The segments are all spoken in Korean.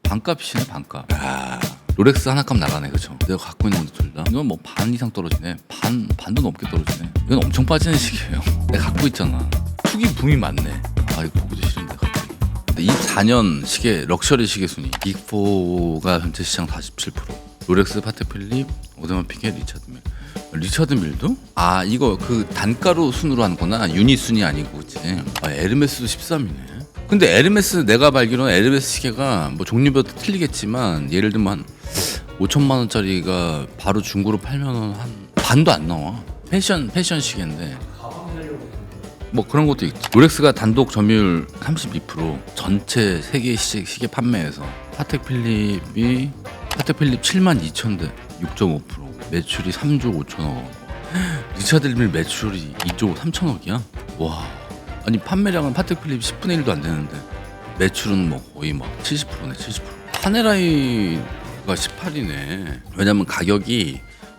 반값이네 반값. 롤렉스 하나 값 나가네 그쵸. 내가 갖고 있는 건데 둘 다. 이건 뭐 반 이상 떨어지네. 반도 넘게 떨어지네. 이건 엄청 빠지는 시기예요. 내가 갖고 있잖아. 투기 붐이 많네. 아 이거 보기도 싫은데 갑자기. 24년 시계 럭셔리 시계 순위 빅4가 전체 시장 47%. 롤렉스, 파텍 필립, 오데마 피게, 리차드 밀. 리차드 밀도? 아 이거 그 단가로 순으로 하는 거나 유닛 순이 아니고 그치. 아 에르메스도 13이네. 근데 에르메스 내가 발견한 에르메스 시계가 뭐 종류별로 틀리겠지만 예를 들면 한 5천만 원짜리가 바로 중고로 팔면은 한 반도 안 나와. 패션 시계인데 뭐 그런 것도 있지. 롤렉스가 단독 점유율 32%, 전체 세계 시계 판매에서 파텍 필립 72,000대 6.5%, 매출이 3조 5천억. 리차드 밀 매출이 2조 3천억이야. 와. 아니 판매량은 파텍 필립 10분의 1도 안 되는데 매출은 뭐 거의 막 70%네 70%. 파네라이가 18이네. 왜냐면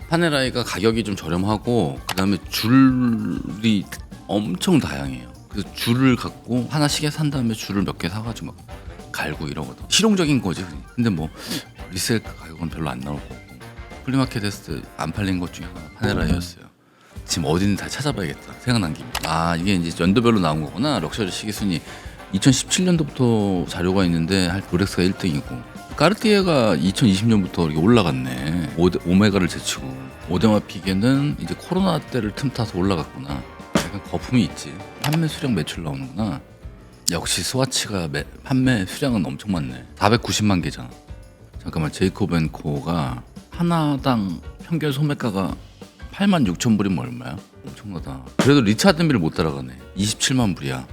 파네라이가 가격이 좀 저렴하고 그 다음에 줄이 엄청 다양해요. 그래서 줄을 갖고 하나 시계 산 다음에 줄을 몇 개 사가지고 막 갈고 이러거든. 실용적인 거지. 근데 뭐 리셀 가격은 별로 안 나올 거고 플리마켓 했을 때 안 팔린 것 중에 하나 파네라이였어요. 지금 어디는 다 찾아봐야겠다. 생각난 김에. 아 이게 이제 연도별로 나온 거구나. 럭셔리 시계 순위 2017년도부터 자료가 있는데 롤렉스가 1등이고 까르띠에가 2020년부터 이렇게 올라갔네. 오메가를 제치고 오데마 피게는 이제 코로나 때를 틈타서 올라갔구나. 약간 거품이 있지. 판매 수량 매출 나오는구나. 역시 스와치가 판매 수량은 엄청 많네. 490만 개잖아. 잠깐만 제이콥앤코가 하나당 평균 소매가가 86,000불이면 얼마야? 엄청나다. 그래도 리차드 밀 못 따라가네. 27만 불이야.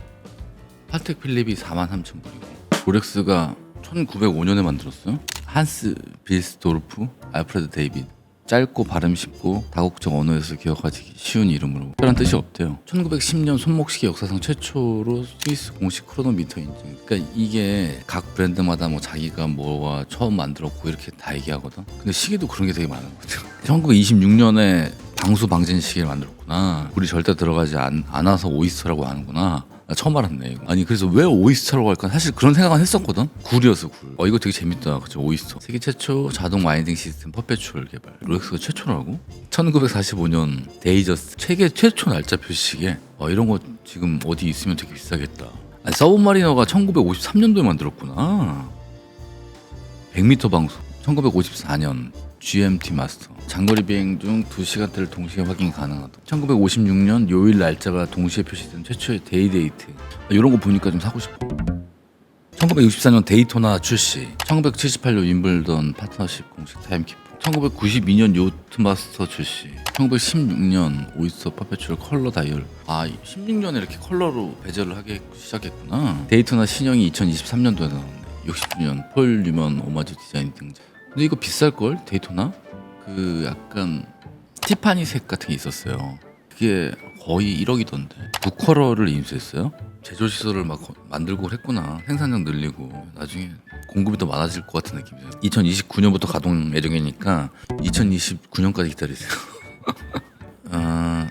파텍 필립이 43,000불이고 롤렉스가 1905년에 만들었어요. 한스 빌스도르프, 알프레드 데이빗. 짧고 발음 쉽고 다국적 언어에서 기억하기 쉬운 이름으로 특별한 뜻이 없대요. 1910년 손목시계 역사상 최초로 스위스 공식 크로노미터 인증. 그러니까 이게 각 브랜드마다 뭐 자기가 뭐가 처음 만들었고 이렇게 다 얘기하거든. 근데 시계도 그런 게 되게 많은 거죠. 1926년에 방수 방진 시계를 만들었구나. 물이 절대 들어가지 않아서 오이스터라고 하는구나. 나 처음 알았네 이거. 아니 그래서 왜 오이스터라고 할까? 사실 그런 생각은 했었거든. 굴이었어 굴. 이거 되게 재밌다. 그쵸 오이스터. 세계 최초 자동 와인딩 시스템 퍼페추얼 개발. 롤렉스가 최초라고? 1945년 데이저스 세계 최초 날짜표 시계. 이런 거 지금 어디 있으면 되게 비싸겠다. 아니, 서브마리너가 1953년도에 만들었구나. 100m 방수. 1954년 GMT 마스터. 장거리 비행 중 2시간대를 동시에 확인 가능하다. 1956년 요일 날짜가 동시에 표시된 최초의 데이데이트. 이런 거 보니까 좀 사고 싶어. 1964년 데이토나 출시. 1978년 윈블던 파트너십 공식 타임키퍼. 1992년 요트 마스터 출시. 1916년 오이스터 퍼페추얼 컬러 다이얼. 16년에 이렇게 컬러로 배절을 하기 시작했구나. 데이토나 신형이 2023년도에 나왔네. 60주년 폴 뉴먼 오마주 디자인 등장. 근데 이거 비쌀걸? 데이토나? 그 약간 티파니색 같은 게 있었어요. 그게 거의 1억이던데 9컬러를 인수했어요. 제조시설을 막 만들고 했구나. 생산량 늘리고 나중에 공급이 더 많아질 것 같은 느낌이에요. 2029년부터 가동 예정이니까 2029년까지 기다리세요.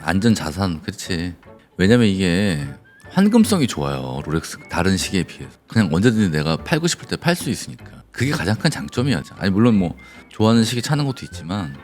안전자산 그치. 왜냐면 이게 환금성이 좋아요. 롤렉스 다른 시계에 비해서. 그냥 언제든지 내가 팔고 싶을 때 팔 수 있으니까. 그게 가장 큰 장점이야. 아니 물론 뭐 좋아하는 시계 찾는 것도 있지만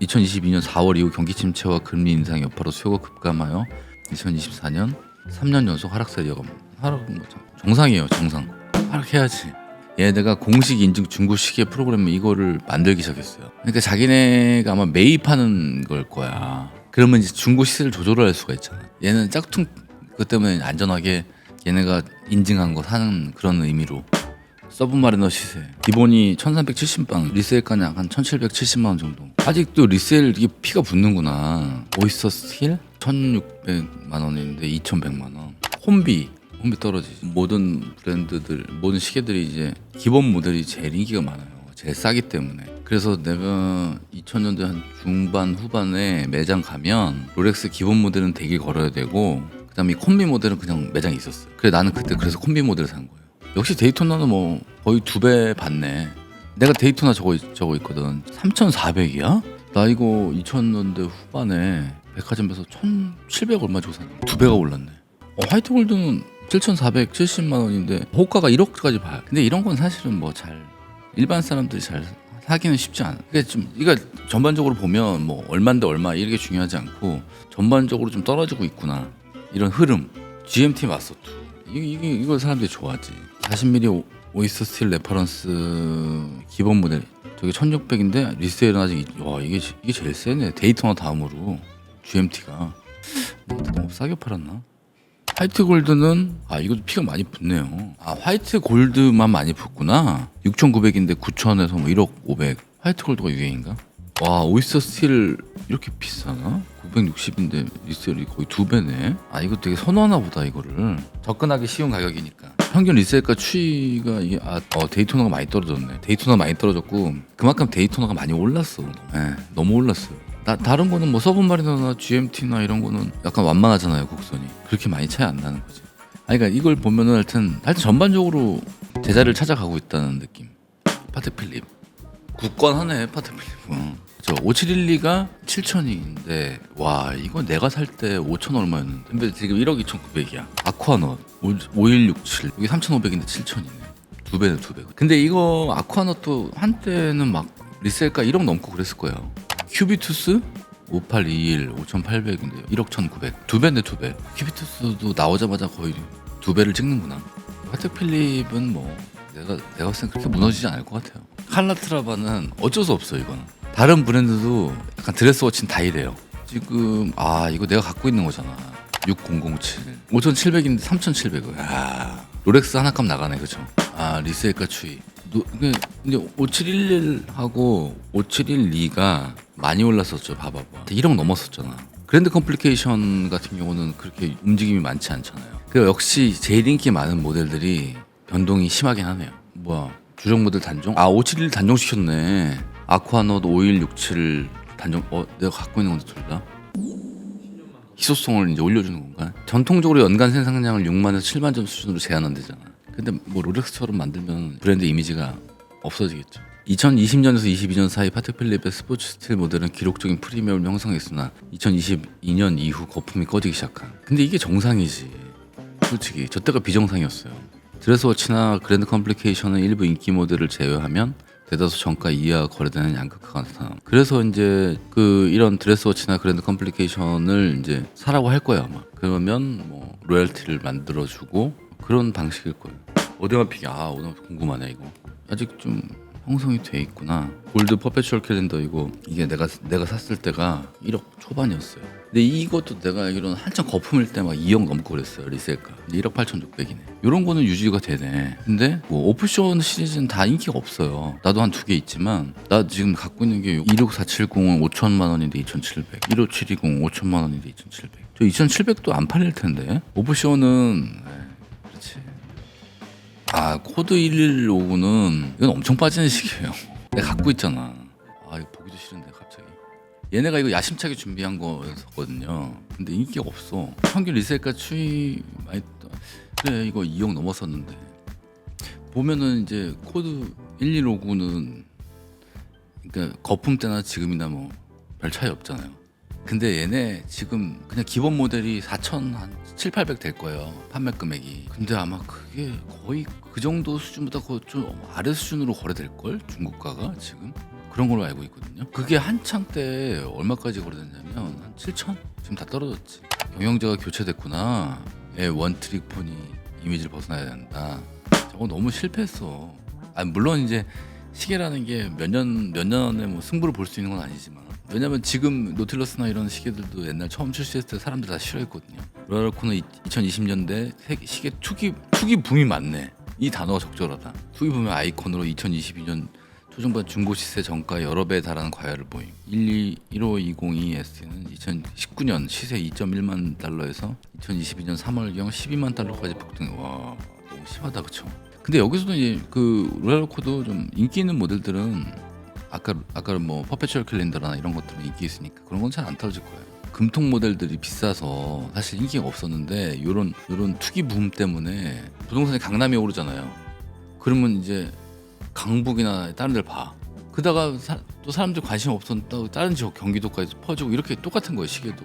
2022년 4월 이후 경기 침체와 금리 인상 여파로 수요가 급감하여 2024년 3년 연속 하락세 이어갑니다. 하락은 뭐죠? 정상이에요. 정상. 하락해야지. 얘네가 공식 인증 중고 시계 프로그램 이거를 만들기 시작했어요. 그러니까 자기네가 아마 매입하는 걸 거야. 그러면 이제 중고 시세를 조절을 할 수가 있잖아. 얘는 짝퉁 그것 때문에 안전하게 얘네가 인증한 거 사는 그런 의미로. 서브마리너 시세 기본이 1370만 리셀가는 약 한 1770만 원 정도. 아직도 리셀 이게 피가 붙는구나. 오이스터 스틸 1600만 원인데 2100만 원. 홈비 떨어지지. 모든 브랜드들 모든 시계들이 이제 기본 모델이 제일 인기가 많아요. 제일 싸기 때문에. 그래서 내가 2000년대 한 중반 후반에 매장 가면 롤렉스 기본 모델은 대기 걸어야 되고 그다음에 이 콤비 모델은 그냥 매장에 있었어요. 그래 나는 그때 그래서 콤비 모델을 산 거예요. 역시 데이토나는 뭐 거의 2배 받네. 내가 데이토나 저거 있거든. 3,400이야? 나 이거 2000년대 후반에 백화점에서 1,700 얼마 주고 샀는데 2배가 올랐네. 화이트 골드는 7,470만 원인데 호가가 1억까지 봐요. 근데 이런 건 사실은 뭐 잘 일반 사람들이 잘 사기는 쉽지 않아. 그러니까 좀 이거 전반적으로 보면 뭐 얼마인데 얼마 이렇게 중요하지 않고 전반적으로 좀 떨어지고 있구나 이런 흐름. GMT 마스터 2 이걸 사람들이 좋아하지. 40mm 오이스터 스틸 레퍼런스 기본 모델 저게 1600인데 리세일은 아직 와 이게 제일 세네. 데이토나 다음으로 GMT가 너무 싸게 팔았나? 화이트 골드는 이것도 피가 많이 붙네요. 화이트 골드만 많이 붙구나. 6,900인데 9,000에서 뭐 1억 500. 화이트 골드가 유행인가? 와 오이스터 스틸 이렇게 비싸나? 960인데 리셀이 거의 2배네. 이거 되게 선호하나 보다. 이거를 접근하기 쉬운 가격이니까. 평균 리셀가 추이가 이게 데이토나가 많이 떨어졌네. 데이토나 많이 떨어졌고 그만큼 데이토나가 많이 올랐어. 너무 올랐어요. 다른 거는 뭐 서브마리너나 GMT나 이런 거는 약간 완만하잖아요. 곡선이 그렇게 많이 차이 안 나는 거지. 그러니까 이걸 보면은 하여튼 전반적으로 제자리를 찾아가고 있다는 느낌. 파텍 필립 굳건하네. 파텍 필립은. 저 5712가 7,000인데 와 이거 내가 살 때 5,000 얼마였는데 근데 지금 1억 2,900이야. 아쿠아넛 5167 여기 3,500인데 7,000이네. 두 배네. 근데 이거 아쿠아넛도 한때는 막 리셀가 1억 넘고 그랬을 거예요. 큐비투스 5821 5,800인데 1억 1,900 두 배인데 두 배. 큐비투스도 나오자마자 거의 두 배를 찍는구나. 파텍 필립은 뭐 내가 봤을 땐 그렇게 무너지지 않을 것 같아요. 칼라트라바는 어쩔 수 없어. 이거는 다른 브랜드도 약간 드레스워치는 다 이래요. 지금 이거 내가 갖고 있는 거잖아. 6007 5,700인데 3,700원. 롤렉스 하나값 나가네. 그쵸? 리셀가 추이. 근데 5711하고 5712가 많이 올랐었죠. 봐봐 1억 넘었었잖아. 그랜드 컴플리케이션 같은 경우는 그렇게 움직임이 많지 않잖아요. 그 역시 제일 인기 많은 모델들이 변동이 심하긴 하네요. 주력 모델 단종? 571 단종 시켰네. 아쿠아넛 5167 단종. 내가 갖고 있는 건데 둘 다? 희소성을 이제 올려주는 건가? 전통적으로 연간 생산량을 6만에서 7만 점 수준으로 제한한대잖아. 근데 뭐 롤렉스처럼 만들면 브랜드 이미지가 없어지겠죠. 2020년에서 22년 사이 파텍 필립의 스포츠 스틸 모델은 기록적인 프리미엄을 형성했으나 2022년 이후 거품이 꺼지기 시작한. 근데 이게 정상이지. 솔직히 저 때가 비정상이었어요. 드레스워치나 그랜드 컴플리케이션은 일부 인기 모델을 제외하면 대다수 정가 이하 거래되는 양극화가 나타남. 그래서 이제 이런 드레스워치나 그랜드 컴플리케이션을 이제 사라고 할 거야 아마. 그러면 뭐 로열티를 만들어주고 그런 방식일 거예요. 어디가 픽이 오늘 궁금하네. 이거 아직 좀 형성이 돼 있구나. 골드 퍼페추얼 캘린더 이게 내가 샀을 때가 1억 초반이었어요. 근데 이것도 내가 알기로는 한참 거품일 때 막 2억 넘고 그랬어요. 리셀가. 1억 8,600이네. 이런 거는 유지가 되네. 근데 뭐 오프션 시리즈는 다 인기가 없어요. 나도 한 2개 있지만 나 지금 갖고 있는 게 16470은 5천만 원인데 2,700. 15720 5천만 원인데 2,700. 저 2,700도 안 팔릴 텐데. 오프션은 그렇지. 코드 1159는 이건 엄청 빠지는 시기예요. 내가 갖고 있잖아. 이거 보기도 싫은데 갑자기. 얘네가 이거 야심차게 준비한 거였거든요. 근데 인기가 없어. 평균 리셀가 추이 많이 그래 이거 2억 넘었었는데. 보면은 이제 코드 1159는 그러니까 거품 때나 지금이나 뭐 별 차이 없잖아요. 근데 얘네 지금 그냥 기본 모델이 4,000 한 7,800 될 거예요. 판매 금액이. 근데 아마 그게 거의 그 정도 수준보다 좀 아래 수준으로 거래될걸? 중고가가 지금? 그런 걸로 알고 있거든요. 그게 한창 때 얼마까지 거래됐냐면 한 7,000? 지금 다 떨어졌지. 경영자가 교체됐구나. 원트릭 포니 이미지를 벗어나야 된다. 저거 너무 실패했어. 물론 이제 시계라는 게 몇 년에 뭐 승부를 볼 수 있는 건 아니지만 왜냐면 지금 노틸러스나 이런 시계들도 옛날 처음 출시했을 때 사람들 다 싫어했거든요. 로얄코는 2020년대 시계 투기 붐이 많네. 이 단어가 적절하다. 투기 붐의 아이콘으로 2022년 초중반 중고 시세 정가 여러 배에 달하는 과열을 보임. 15202ST는 2019년 시세 2.1만 달러에서 2022년 3월경 12만 달러까지 폭등. 와 너무 심하다 그쵸? 근데 여기서도 이제 로얄코도 좀 인기 있는 모델들은 아까 뭐 퍼페추얼 캘린더나 이런 것들은 인기 있으니까 그런 건 잘 안 떨어질 거예요. 금통 모델들이 비싸서 사실 인기가 없었는데 요런 투기 붐 때문에 부동산이 강남에 오르잖아요. 그러면 이제 강북이나 다른 데를 봐. 그러다가 또 사람들 관심 없었다고 다른 지역 경기도까지 퍼지고 이렇게 똑같은 거예요. 시계도.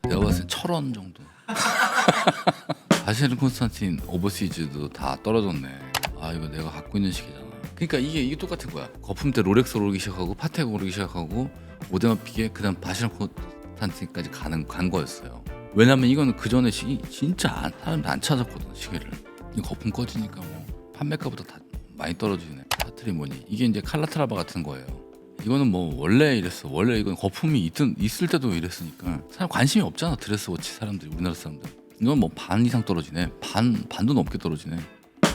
내가 봤을 땐 1,000원 정도. 바시르 콘스탄틴 오버시즈도 다 떨어졌네. 아 이거 내가 갖고 있는 시계잖아. 그러니까 이게 똑같은 거야. 거품 때 롤렉스 오르기 시작하고 파텍 오르기 시작하고 오데마피게 그다음 바시랑 콘스탄틴까지 간 거였어요. 왜냐면 이거는 그 전에 시기 진짜 사람들 안 찾았거든 시계를. 이 거품 꺼지니까 뭐 판매가보다 다 많이 떨어지네. 파트리모니 이게 이제 칼라트라바 같은 거예요. 이거는 뭐 원래 이랬어. 원래 이건 거품이 있을 때도 이랬으니까 사람 관심이 없잖아. 드레스워치 사람들이 우리나라 사람들. 이건 뭐 반 이상 떨어지네. 반도 넘게 떨어지네.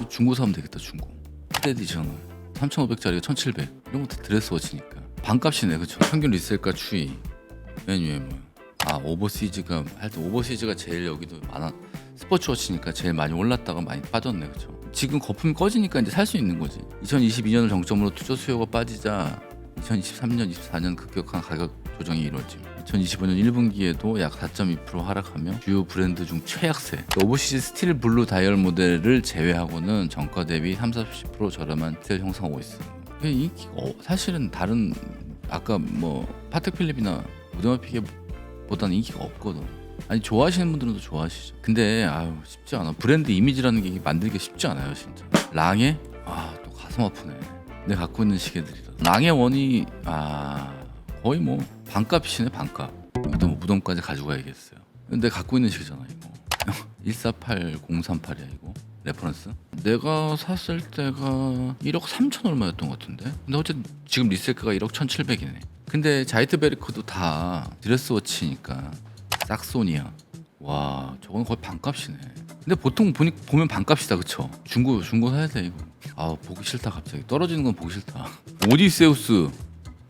중고 사면 되겠다. 중고. 트레디셔널 3,500짜리가 1,700 이런 것도 드레스워치니까 반값이네. 그쵸? 평균 리셀가 추이 맨 위에 뭐. 아 오버시즈가 하여튼 오버시즈가 제일 여기도 많아. 스포츠워치니까 제일 많이 올랐다가 많이 빠졌네. 그쵸? 지금 거품이 꺼지니까 이제 살 수 있는 거지. 2022년을 정점으로 투자 수요가 빠지자 2023년, 24년 급격한 가격 조정이 이루어짐. 2025년 1분기에도 약 4.2% 하락하며 주요 브랜드 중 최약세. 오버시즈 스틸 블루 다이얼 모델을 제외하고는 정가 대비 30-40% 저렴한 스틸 형성하고 있습니다. 사실은 다른 아까 뭐 파텍 필립이나 오데마피게보다는 인기가 없거든. 아니 좋아하시는 분들은 또 좋아하시죠. 근데 아유 쉽지 않아. 브랜드 이미지라는 게 만들기가 쉽지 않아요 진짜. 랑에 또 가슴 아프네. 내가 갖고 있는 시계들이라. 랑의 원이 거의 뭐 반값이네. 반값. 이것도 뭐 무덤까지 가지고 가야겠어요. 근데 갖고 있는 시계잖아 이거. 148038이야 이거. 레퍼런스. 내가 샀을 때가 1억 3천 얼마였던 것 같은데. 근데 어쨌든 지금 리셀가가 1억 1,700이네. 근데 자이트 베리코도 다 드레스워치니까 삭소니아. 와 저건 거의 반값이네. 근데 보통 보면 반값이다. 그쵸? 중고 사야 돼 이거. 보기 싫다. 갑자기 떨어지는 건 보기 싫다. 오디세우스.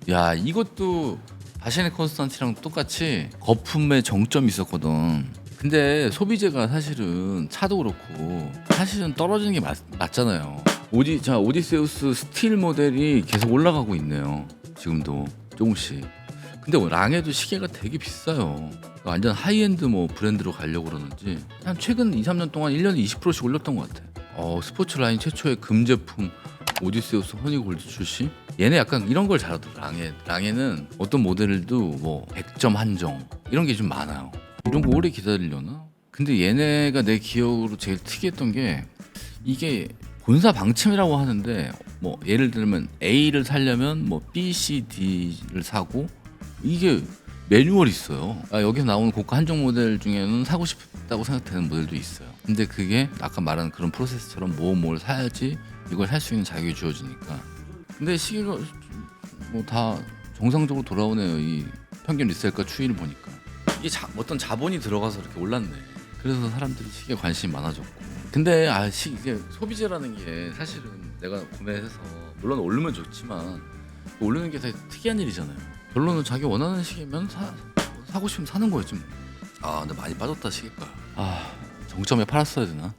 야 이것도 바시네 콘스탄티랑 똑같이 거품의 정점이 있었거든. 근데 소비재가 사실은 차도 그렇고 사실은 떨어지는 게 맞잖아요. 오디세우스 스틸 모델이 계속 올라가고 있네요. 지금도 조금씩. 근데 랑에도 시계가 되게 비싸요. 완전 하이엔드 뭐 브랜드로 가려고 그러는지 한 최근 2-3년 동안 1년에 20%씩 올렸던 것 같아. 스포츠 라인 최초의 금 제품 오디세우스 허니골드 출시? 얘네 약간 이런 걸 잘하더라. 랑에는 어떤 모델도 뭐 100점 한정 이런 게 좀 많아요. 이런 거 오래 기다리려나? 근데 얘네가 내 기억으로 제일 특이했던 게 이게 본사 방침이라고 하는데 뭐 예를 들면 A를 사려면 뭐 B, C, D를 사고 이게 매뉴얼이 있어요. 여기서 나오는 고가 한정 모델 중에는 사고 싶다고 생각되는 모델도 있어요. 근데 그게 아까 말한 그런 프로세스처럼 뭘 사야지 이걸 살 수 있는 자격이 주어지니까. 근데 시계가 뭐 다 정상적으로 돌아오네요. 이 평균 리셀가 추이를 보니까 이게 어떤 자본이 들어가서 이렇게 올랐네. 그래서 사람들이 시계에 관심이 많아졌고. 근데 이게 소비재라는 게 사실은 내가 구매해서 물론 오르면 좋지만 오르는 게 되게 특이한 일이잖아요. 결론은 자기 원하는 시계면 사고 싶으면 사는 거였지 뭐. 근데 많이 빠졌다 시계가. 정점에 팔았어야 되나?